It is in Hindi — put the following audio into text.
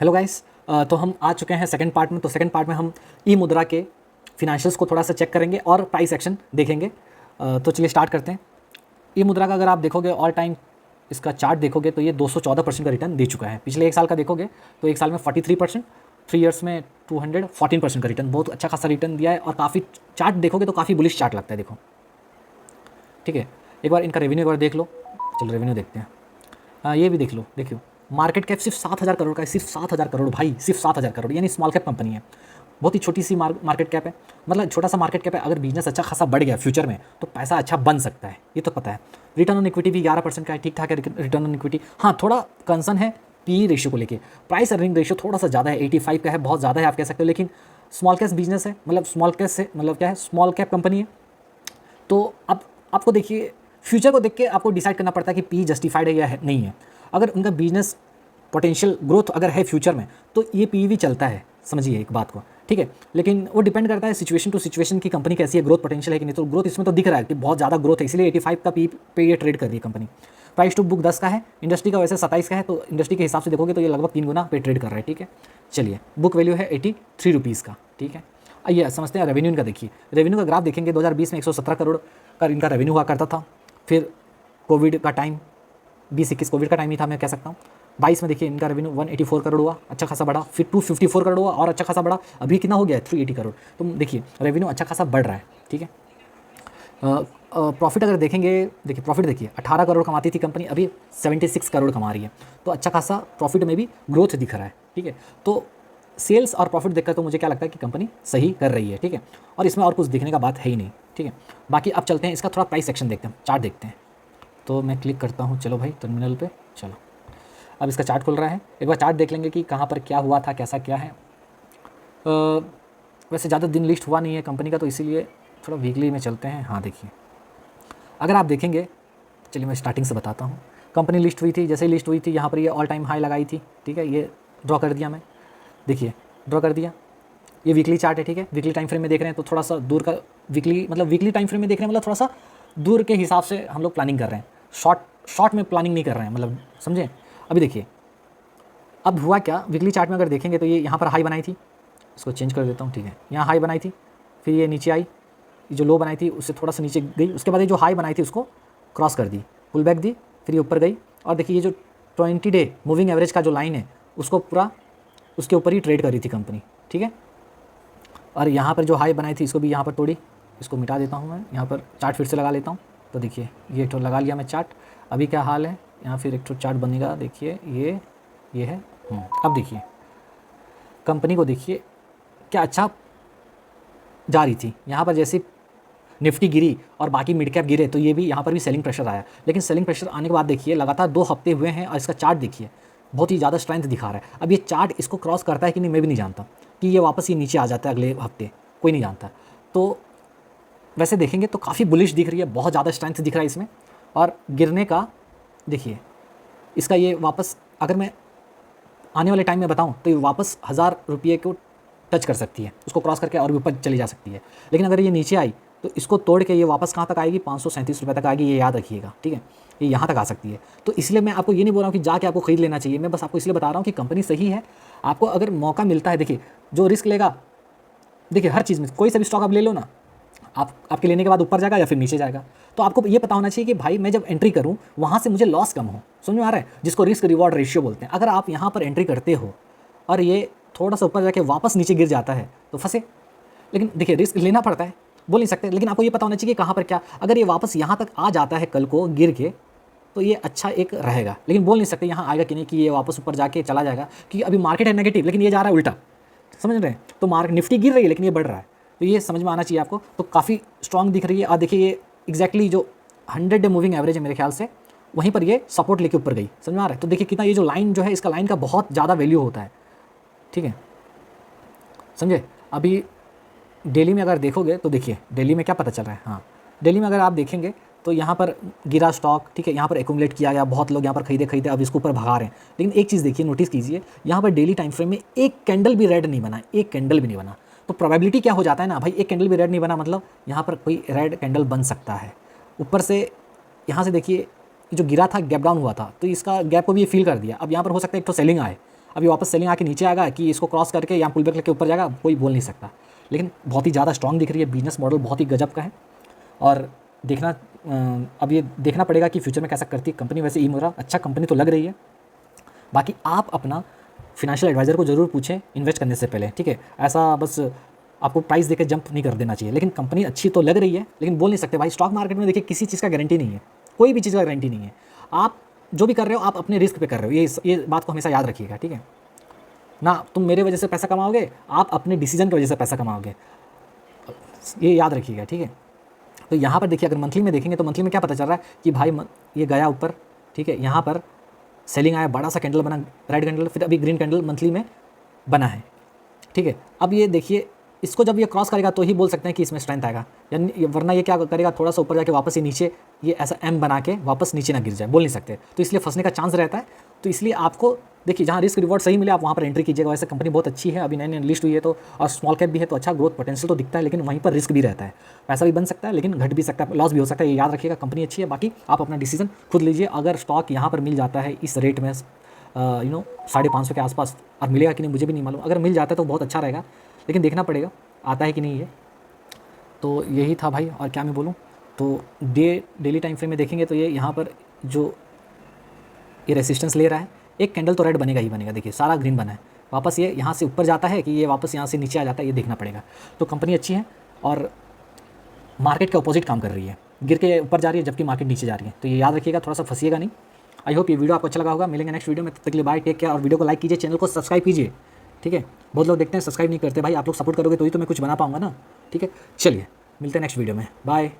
हेलो गाइस, तो हम आ चुके हैं सेकंड पार्ट में। तो सेकंड पार्ट में हम ई मुद्रा के फिनेंशियल्स को थोड़ा सा चेक करेंगे और प्राइस एक्शन देखेंगे। तो चलिए स्टार्ट करते हैं। ई मुद्रा का अगर आप देखोगे ऑल टाइम इसका चार्ट देखोगे तो ये 214% का रिटर्न दे चुका है। पिछले एक साल का देखोगे तो एक साल में 43%, 3 ईयर्स में 214% का रिटर्न, बहुत अच्छा खासा रिटर्न दिया है। और काफ़ी चार्ट देखोगे तो काफ़ी बुलिश चार्ट लगता है, देखो ठीक है। एक बार इनका रेवेन्यू एक बार देख लो। चलो रेवेन्यू देखते हैं। हाँ ये भी देख लो, देखियो मार्केट कैप सिर्फ 7,000 करोड़ का है, सिर्फ 7,000 करोड़ भाई, सिर्फ 7,000 करोड़, यानी स्मॉल कैप कंपनी है। बहुत ही छोटी सी मार्केट कैप है, मतलब छोटा सा मार्केट कैप है। अगर बिजनेस अच्छा खासा बढ़ गया फ्यूचर में तो पैसा अच्छा बन सकता है, ये तो पता है। रिटर्न ऑन इक्विटी भी 11% का है, ठीक ठाक है रिटर्न ऑन इक्विटी। हाँ थोड़ा कंसर्न है पी रेशियो को लेके, प्राइस अर्निंग रेशियो थोड़ा सा ज़्यादा है, 85 का है, बहुत ज़्यादा है आप कह सकते हो। लेकिन स्मॉल कैप बिजनेस है, मतलब स्मॉल कैप से मतलब क्या है, स्मॉल कैप कंपनी है। तो अब आपको देखिए फ्यूचर को देख के आपको डिसाइड करना पड़ता है कि पी जस्टिफाइड है या नहीं है। अगर उनका बिजनेस पोटेंशियल ग्रोथ अगर है फ्यूचर में तो ये पी चलता है, समझिए एक बात को, ठीक है। लेकिन वो डिपेंड करता है सिचुएशन टू सिचुएशन की कंपनी कैसी है, ग्रोथ पोटेंशियल है कि नहीं। तो ग्रोथ इसमें तो दिख रहा है कि बहुत ज़्यादा ग्रोथ है, इसलिए 85 का पी पे ये ट्रेड कर रही है कंपनी। प्राइस टू बुक 10 का है, इंडस्ट्री का वैसे 27 का है, तो इंडस्ट्री के हिसाब से देखोगे तो ये लगभग 3 गुना पे ट्रेड कर रहा है, ठीक है। चलिए बुक वैल्यू है 83 रुपीज़ का, ठीक है। आइए समझते हैं रेवेन्यू इनका। देखिए रेवेन्यू का ग्राफ देखेंगे, 2020 में 117 करोड़ का इनका रेवेन्यू हुआ करता था। फिर कोविड का टाइम, 2021 कोविड का टाइम ही था मैं कह सकता हूँ। 22 में देखिए इनका रेवेन्यू 184 करोड़ हुआ, अच्छा खासा बढ़ा। फिर 254 करोड़ हुआ और अच्छा खासा बढ़ा। अभी कितना हो गया है, 380 करोड़। तो देखिए रेवेन्यू अच्छा खासा बढ़ रहा है, ठीक है। प्रॉफिट अगर देखेंगे, देखिए प्रॉफिट देखिए 18 करोड़ कमाती थी कंपनी, अभी 76 करोड़ कमा रही है। तो अच्छा खासा प्रॉफिट में भी ग्रोथ दिख रहा है, ठीक है। तो सेल्स और प्रॉफिट देखकर तो मुझे क्या लगता है कि कंपनी सही कर रही है, ठीक है। और इसमें और कुछ दिखने का बात है ही नहीं, ठीक है। बाकी अब चलते हैं इसका थोड़ा प्राइस सेक्शन देखते हैं, चार्ट देखते हैं। तो मैं क्लिक करता हूँ, चलो भाई टर्मिनल पे, चलो अब इसका चार्ट खुल रहा है। एक बार चार्ट देख लेंगे कि कहाँ पर क्या हुआ था, कैसा क्या है। वैसे ज़्यादा दिन लिस्ट हुआ नहीं है कंपनी का, तो इसीलिए थोड़ा वीकली में चलते हैं। हाँ देखिए अगर आप देखेंगे, चलिए मैं स्टार्टिंग से बताता हूँ। कंपनी लिस्ट हुई थी, जैसे ही लिस्ट हुई थी यहाँ पर ये ऑल टाइम हाई लगाई थी, ठीक है। ये ड्रॉ कर दिया मैं, देखिए ड्रॉ कर दिया। ये वीकली चार्ट है, ठीक है। वीकली टाइम फ्रेम में देख रहे हैं तो थोड़ा सा दूर का वीकली, मतलब वीकली टाइम फ्रेम में देख रहे हैं, मतलब थोड़ा सा दूर के हिसाब से हम लोग प्लानिंग कर रहे हैं। शॉर्ट में प्लानिंग नहीं कर रहे हैं, मतलब समझे। अभी देखिए अब हुआ क्या, वीकली चार्ट में अगर देखेंगे तो ये यहाँ पर हाई बनाई थी, इसको चेंज कर देता हूँ, ठीक है। यहाँ हाई बनाई थी, फिर ये नीचे आई, ये जो लो बनाई थी उससे थोड़ा सा नीचे गई, उसके बाद ये जो हाई बनाई थी उसको क्रॉस कर दी, पुल बैक दी, फिर ये ऊपर गई। और देखिए ये जो 20 डे मूविंग एवरेज का जो लाइन है उसको पूरा उसके ऊपर ही ट्रेड कर रही थी कंपनी, ठीक है। और यहाँ पर जो हाई बनाई थी इसको भी यहाँ पर तोड़ी, इसको मिटा देता हूँ मैं, यहाँ पर चार्ट फिर से लगा लेता हूँ। तो देखिए ये तो लगा लिया मैं चार्ट। अभी क्या हाल है, यहाँ फिर एक तो चार्ट बनेगा, देखिए ये है। अब देखिए कंपनी को देखिए क्या अच्छा जा रही थी। यहाँ पर जैसे निफ्टी गिरी और बाकी मिड कैप गिरे तो ये भी यहाँ पर भी सेलिंग प्रेशर आया। लेकिन सेलिंग प्रेशर आने के बाद देखिए लगातार 2 हफ्ते हुए हैं और इसका चार्ट देखिए बहुत ही ज़्यादा स्ट्रेंथ दिखा रहा है। अब ये चार्ट इसको क्रॉस करता है कि नहीं मैं भी नहीं जानता, कि ये वापस ये नीचे आ जाता है अगले हफ्ते, कोई नहीं जानता। तो वैसे देखेंगे तो काफ़ी बुलिश दिख रही है, बहुत ज़्यादा स्ट्रेंथ दिख रहा है इसमें। और गिरने का देखिए इसका ये वापस, अगर मैं आने वाले टाइम में बताऊं तो ये वापस 1000 रुपये को टच कर सकती है, उसको क्रॉस करके और भी ऊपर चली जा सकती है। लेकिन अगर ये नीचे आई तो इसको तोड़ के ये वापस कहाँ तक आएगी, 537 रुपये तक आएगी, ये याद रखिएगा, ठीक है। ये यहाँ तक आ सकती है। तो इसलिए मैं आपको ये नहीं बोल रहा हूँ कि जाके आपको खरीद लेना चाहिए, मैं बस आपको इसलिए बता रहा हूँ कि कंपनी सही है। आपको अगर मौका मिलता है, देखिए जो रिस्क लेगा, देखिए हर चीज़ में कोई सा भी स्टॉक आप ले लो ना, आपके लेने के बाद ऊपर जाएगा या फिर नीचे जाएगा। तो आपको ये पता होना चाहिए कि भाई मैं जब एंट्री करूँ वहाँ से मुझे लॉस कम हो, समझ में आ रहा है, जिसको रिस्क रिवॉर्ड रेशियो बोलते हैं। अगर आप यहाँ पर एंट्री करते हो और ये थोड़ा सा ऊपर जाके वापस नीचे गिर जाता है तो फंसे। लेकिन देखिए रिस्क लेना पड़ता है, बोल नहीं सकते, लेकिन आपको ये पता होना चाहिए कि कहाँ पर क्या। अगर ये वापस यहाँ तक आ जाता है कल को गिर के तो ये अच्छा एक रहेगा, लेकिन बोल नहीं सकते यहाँ आएगा कि नहीं, कि ये वापस ऊपर जाके चला जाएगा। कि अभी मार्केट है नेगेटिव लेकिन ये जा रहा है उल्टा, समझ रहे हैं। तो मार्केट निफ्टी गिर रही है लेकिन ये बढ़ रहा है, तो ये समझ में आना चाहिए आपको। तो काफ़ी स्ट्रॉन्ग दिख रही है। और देखिए ये एग्जैक्टली जो 100 डे मूविंग एवरेज है मेरे ख्याल से, वहीं पर ये सपोर्ट लेके ऊपर गई, समझ में आ रहा है। तो देखिए कितना ये जो लाइन जो है इसका लाइन का बहुत ज़्यादा वैल्यू होता है, ठीक है, समझे। अभी डेली में अगर देखोगे तो देखिए डेली में क्या पता चल रहा है। हाँ डेली में अगर आप देखेंगे तो यहाँ पर गिरा स्टॉक, ठीक है, यहाँ पर एक्यूमुलेट किया गया, बहुत लोग यहाँ पर खरीदे अब इसको ऊपर भगा रहे हैं। लेकिन एक चीज़ देखिए, नोटिस कीजिए, यहाँ पर डेली टाइम फ्रेम में एक कैंडल भी रेड नहीं बना, एक कैंडल भी नहीं बना। तो प्रोबेबिलिटी क्या हो जाता है ना भाई, एक कैंडल भी रेड नहीं बना मतलब यहाँ पर कोई रेड कैंडल बन सकता है। ऊपर से यहाँ से देखिए जो गिरा था गैप डाउन हुआ था, तो इसका गैप को भी ये फील कर दिया। अब यहाँ पर हो सकता है एक तो सेलिंग आए, अभी वापस सेलिंग आके नीचे आएगा कि इसको क्रॉस करके या पुल बैक लेके ऊपर जाएगा, कोई बोल नहीं सकता। लेकिन बहुत ही ज़्यादा स्ट्रॉन्ग दिख रही है, बिजनेस मॉडल बहुत ही गजब का है। और देखना अब ये देखना पड़ेगा कि फ्यूचर में कैसा करती है कंपनी। वैसे ईमोरा अच्छा कंपनी तो लग रही है। बाकी आप अपना फिनेंशियल एडवाइज़र को ज़रूर पूछें इन्वेस्ट करने से पहले, ठीक है। ऐसा बस आपको प्राइस देकर जंप नहीं कर देना चाहिए। लेकिन कंपनी अच्छी तो लग रही है, लेकिन बोल नहीं सकते भाई। स्टॉक मार्केट में देखिए किसी चीज़ का गारंटी नहीं है, कोई भी चीज़ का गारंटी नहीं है। आप जो भी कर रहे हो आप अपने रिस्क पे कर रहे हो, ये बात को हमेशा याद रखिएगा, ठीक है ना। तुम मेरे वजह से पैसा कमाओगे, आप अपने डिसीजन की वजह से पैसा कमाओगे, ये याद रखिएगा, ठीक है। तो यहाँ पर देखिए अगर मंथली में देखेंगे तो मंथली में क्या पता चल रहा है कि भाई ये गया ऊपर, ठीक है। यहाँ पर सेलिंग आया, बड़ा सा कैंडल बना, रेड कैंडल, फिर अभी ग्रीन कैंडल मंथली में बना है, ठीक है। अब ये देखिए इसको जब ये क्रॉस करेगा तो ही बोल सकते हैं कि इसमें स्ट्रेंथ आएगा, यानी वरना ये क्या करेगा, थोड़ा सा ऊपर जाके वापस ये नीचे ये ऐसा एम बना के वापस नीचे ना गिर जाए, बोल नहीं सकते। तो इसलिए फंसने का चांस रहता है। तो इसलिए आपको देखिए जहाँ रिस्क रिवॉर्ड सही मिले आप वहाँ पर एंट्री कीजिएगा। वैसे कंपनी बहुत अच्छी है, अभी नई लिस्ट हुई है तो, और स्मॉल कैप भी है तो अच्छा ग्रोथ पोटेंशियल तो दिखता है, लेकिन वहीं पर रिस्क भी रहता है। पैसा भी बन सकता है लेकिन घट भी सकता है, लॉस भी हो सकता है, ये याद रखिएगा। कंपनी अच्छी है, बाकी आप अपना डिसीजन खुद लीजिए। अगर स्टॉक यहाँ पर मिल जाता है इस रेट में 550 के आसपास, और मिलेगा कि नहीं मुझे भी नहीं मालूम, अगर मिल जाता है तो बहुत अच्छा रहेगा, लेकिन देखना पड़ेगा आता है कि नहीं ये। तो यही था भाई, और क्या मैं बोलूँ। तो डेली टाइम फ्रेम में देखेंगे तो ये यहाँ पर जो ये रेसिस्टेंस ले रहा है, एक कैंडल तो रेड बनेगा ही बनेगा। देखिए सारा ग्रीन बना है, वापस ये यहाँ से ऊपर जाता है कि ये वापस यहाँ से नीचे आ जाता है, ये देखना पड़ेगा। तो कंपनी अच्छी है और मार्केट के अपोजिट काम कर रही है, गिर के ऊपर जा रही है जबकि मार्केट नीचे जा रही है। तो ये याद रखिएगा, थोड़ा सा फंसिएगा नहीं। आई होप ये वीडियो आपको अच्छा लगा होगा। मिलेंगे नेक्स्ट वीडियो में, तब तक के लिए बाय, टेक केयर। और वीडियो को लाइक कीजिए, चैनल को सब्सक्राइब कीजिए, ठीक है। बहुत लोग देखते हैं सब्सक्राइब नहीं करते भाई, आप लोग सपोर्ट करोगे तो ही तो मैं कुछ बना पाऊंगा ना, ठीक है। चलिए मिलते हैं नेक्स्ट वीडियो में, बाय।